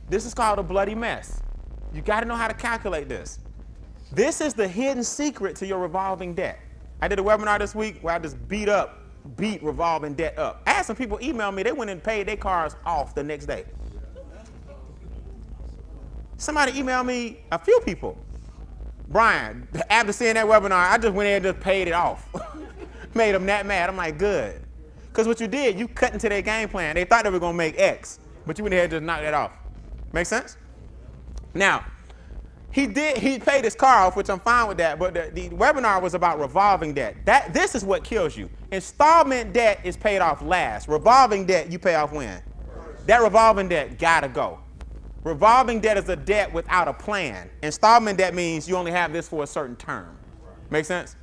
This is called a bloody mess. You got to know how to calculate this. This is the hidden secret to your revolving debt. I did a webinar this week where I just beat revolving debt up. I had some people email me, they went and paid their cars off the next day. Somebody emailed me, a few people. Brian, after seeing that webinar, I just went in and just paid it off. Made them that mad. I'm like, good. Because what you did, you cut into their game plan. They thought they were going to make X, but you went ahead and just knocked that off. Make sense? Now, he paid his car off, which I'm fine with that, but the webinar was about revolving debt. This is what kills you. Installment debt is paid off last. Revolving debt, you pay off when? That revolving debt gotta go. Revolving debt is a debt without a plan. Installment debt means you only have this for a certain term. Make sense?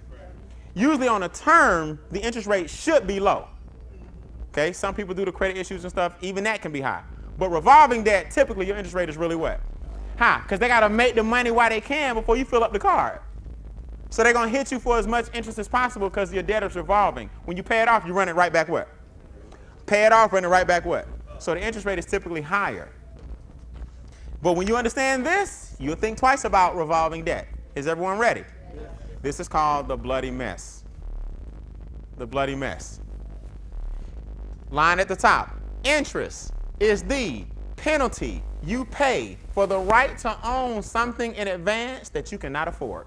Usually on a term, the interest rate should be low. Okay, some people do the credit issues and stuff, even that can be high. But revolving debt, typically your interest rate is really what? High, because they gotta make the money while they can before you fill up the card. So they're gonna hit you for as much interest as possible because your debt is revolving. When you pay it off, you run it right back what? Pay it off, run it right back what? So the interest rate is typically higher. But when you understand this, you'll think twice about revolving debt. Is everyone ready? This is called the bloody mess. The bloody mess. Line at the top. Interest is the penalty you pay for the right to own something in advance that you cannot afford.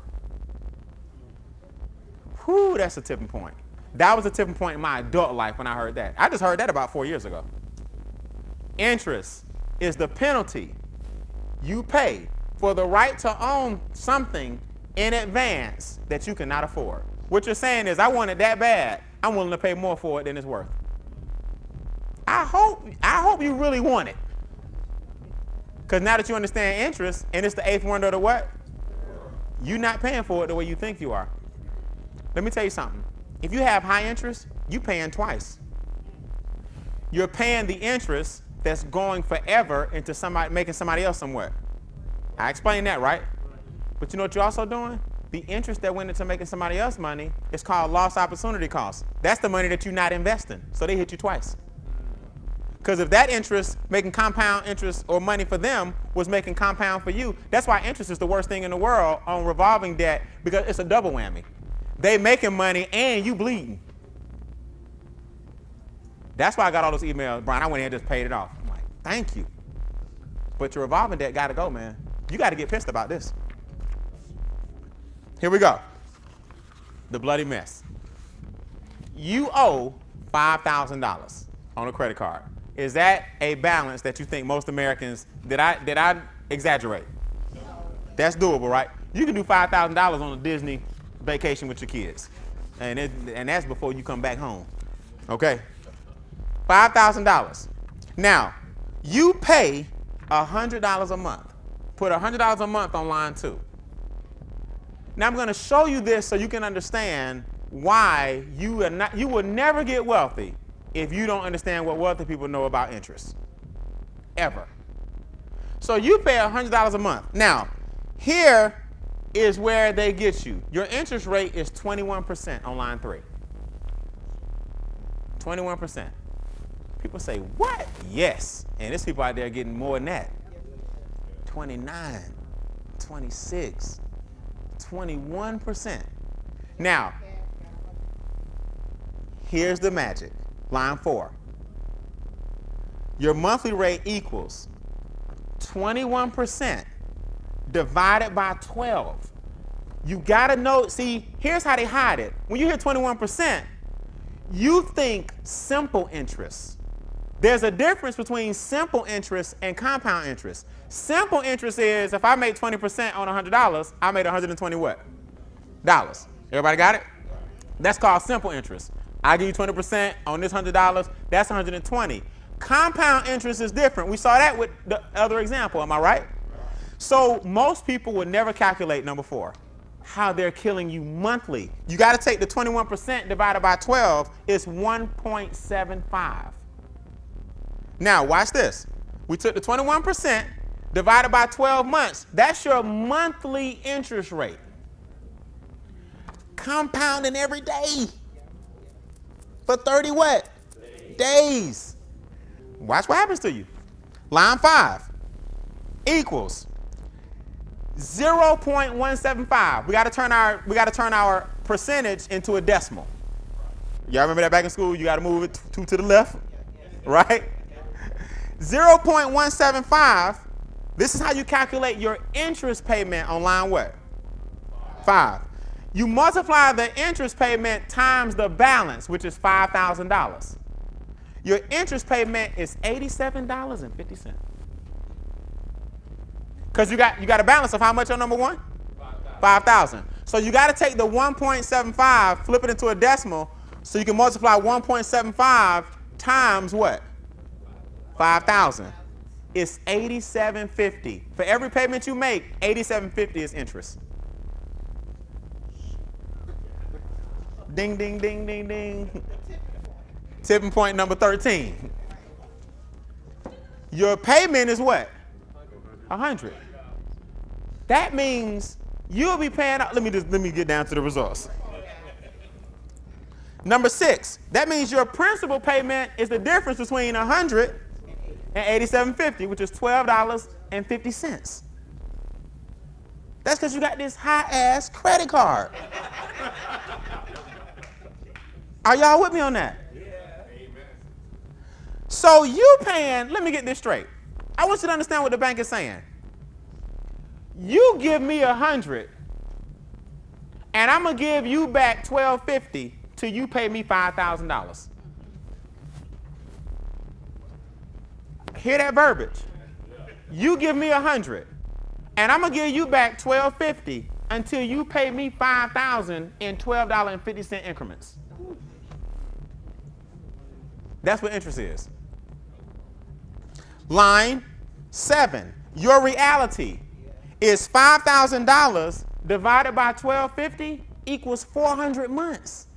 Whew, that's a tipping point. That was a tipping point in my adult life when I heard that. I just heard that about 4 years ago. Interest is the penalty you pay for the right to own something in advance that you cannot afford. What you're saying is, I want it that bad, I'm willing to pay more for it than it's worth. I hope you really want it. Because now that you understand interest, and it's the eighth wonder of the what? You're not paying for it the way you think you are. Let me tell you something. If you have high interest, you're paying twice. You're paying the interest that's going forever into making somebody else somewhere. I explained that, right? But you know what you're also doing? The interest that went into making somebody else money is called lost opportunity cost. That's the money that you're not investing. So they hit you twice. Because if that interest, making compound interest or money for them, was making compound for you, that's why interest is the worst thing in the world on revolving debt, because it's a double whammy. They making money and you bleeding. That's why I got all those emails. Brian, I went ahead and just paid it off. I'm like, thank you. But your revolving debt got to go, man. You got to get pissed about this. Here we go. The bloody mess. You owe $5,000 on a credit card. Is that a balance that you think most Americans, did I exaggerate? No. That's doable, right? You can do $5,000 on a Disney vacation with your kids. And that's before you come back home. Okay? $5,000. Now, you pay $100 a month. Put $100 a month on line 2. Now I'm going to show you this so you can understand why you will never get wealthy if you don't understand what wealthy people know about interest. Ever. So you pay $100 a month. Now, here is where they get you. Your interest rate is 21% on line 3. 21%. People say, what? Yes. And there's people out there getting more than that. 29, 26, 21%. Now, here's the magic. Line 4. Your monthly rate equals 21% divided by 12. You gotta know, see, here's how they hide it. When you hear 21%, you think simple interest. There's a difference between simple interest and compound interest. Simple interest is if I make 20% on $100, I made 120 what? Dollars. Everybody got it? That's called simple interest. I give you 20% on this $100, that's 120. Compound interest is different. We saw that with the other example, am I right? So most people would never calculate number 4, how they're killing you monthly. You got to take the 21% divided by 12, it's 1.75. Now watch this. We took the 21% divided by 12 months. That's your monthly interest rate. Compounding every day. For 30 what? Days. Watch what happens to you. Line 5. equals 0.175. We got to turn our percentage into a decimal. Y'all remember that back in school? You got to move it two to the left, right? 0.175. This is how you calculate your interest payment on line what? 5. You multiply the interest payment times the balance, which is $5,000. Your interest payment is $87.50. Because you got a balance of how much on number one? 5,000. So you got to take the 1.75, flip it into a decimal, so you can multiply 1.75 times what? 5,000. It's $87.50. For every payment you make, $87.50 is interest. Ding, ding, ding, ding, ding. Tipping point number 13. Your payment is what? 100. That means you'll be paying out. Let me get down to the results. Number 6. That means your principal payment is the difference between 100 and $87.50, which is $12.50. That's because you got this high-ass credit card. Are y'all with me on that? Yeah. So you paying, let me get this straight. I want you to understand what the bank is saying. You give me 100, and I'm going to give you back $12.50 till you pay me $5,000. Hear that verbiage. You give me 100, and I'm going to give you back $12.50 until you pay me $5,000 in $12.50 increments. That's what interest is. Line 7. Your reality is $5,000 divided by $12.50 equals 400 months.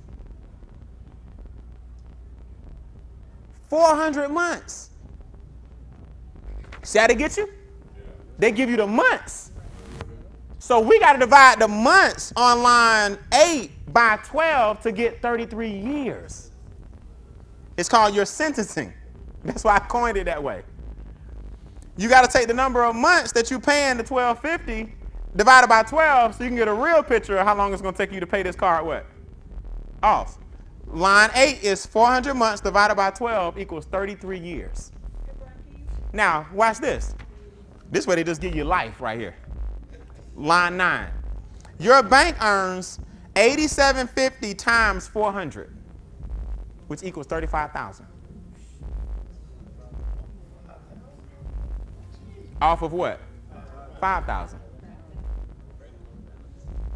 400 months. See how they get you? They give you the months. So we got to divide the months on line 8 by 12 to get 33 years. It's called your sentencing. That's why I coined it that way. You got to take the number of months that you're paying the $12.50 divided by 12 so you can get a real picture of how long it's going to take you to pay this card what? Off. Line 8 is 400 months divided by 12 equals 33 years. Now, watch this. This way they just give you life right here. Line 9. Your bank earns $87.50 times 400, which equals $35,000. Off of what? $5,000.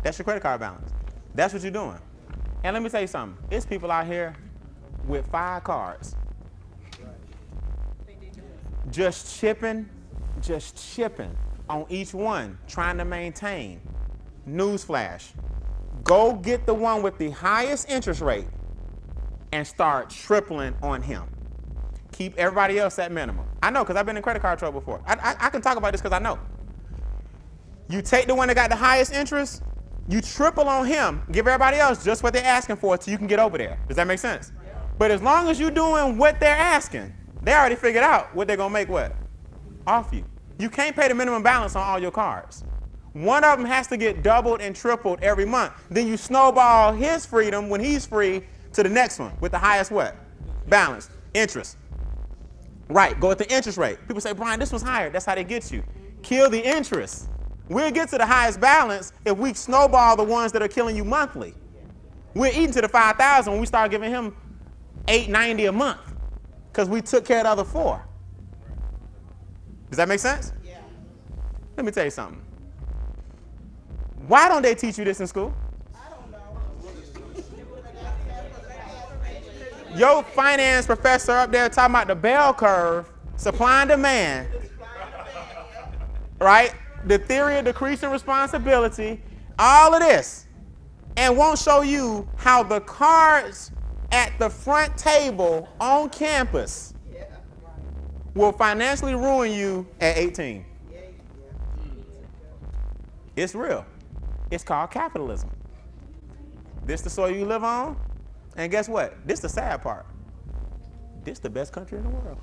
That's your credit card balance. That's what you're doing. And let me tell you something. It's people out here with 5 cards. Just chipping on each one, trying to maintain. Newsflash. Go get the one with the highest interest rate and start tripling on him. Keep everybody else at minimum. I know, because I've been in credit card trouble before. I can talk about this because I know. You take the one that got the highest interest, you triple on him, give everybody else just what they're asking for till you can get over there. Does that make sense? But as long as you're doing what they're asking, they already figured out what they're going to make what? Off you. You can't pay the minimum balance on all your cards. One of them has to get doubled and tripled every month. Then you snowball his freedom when he's free to the next one with the highest what? Balance. Interest. Right. Go with the interest rate. People say, Brian, this was higher. That's how they get you. Kill the interest. We'll get to the highest balance if we snowball the ones that are killing you monthly. We're eating to the 5,000 when we start giving him $890 a month because we took care of the other 4. Does that make sense? Yeah. Let me tell you something. Why don't they teach you this in school? I don't know. Your finance professor up there talking about the bell curve, supply and demand, right? The theory of decreasing responsibility, all of this, and won't show you how the cards at the front table on campus will financially ruin you at 18. It's real. It's called capitalism. This the soil you live on, and guess what? This the sad part. This the best country in the world.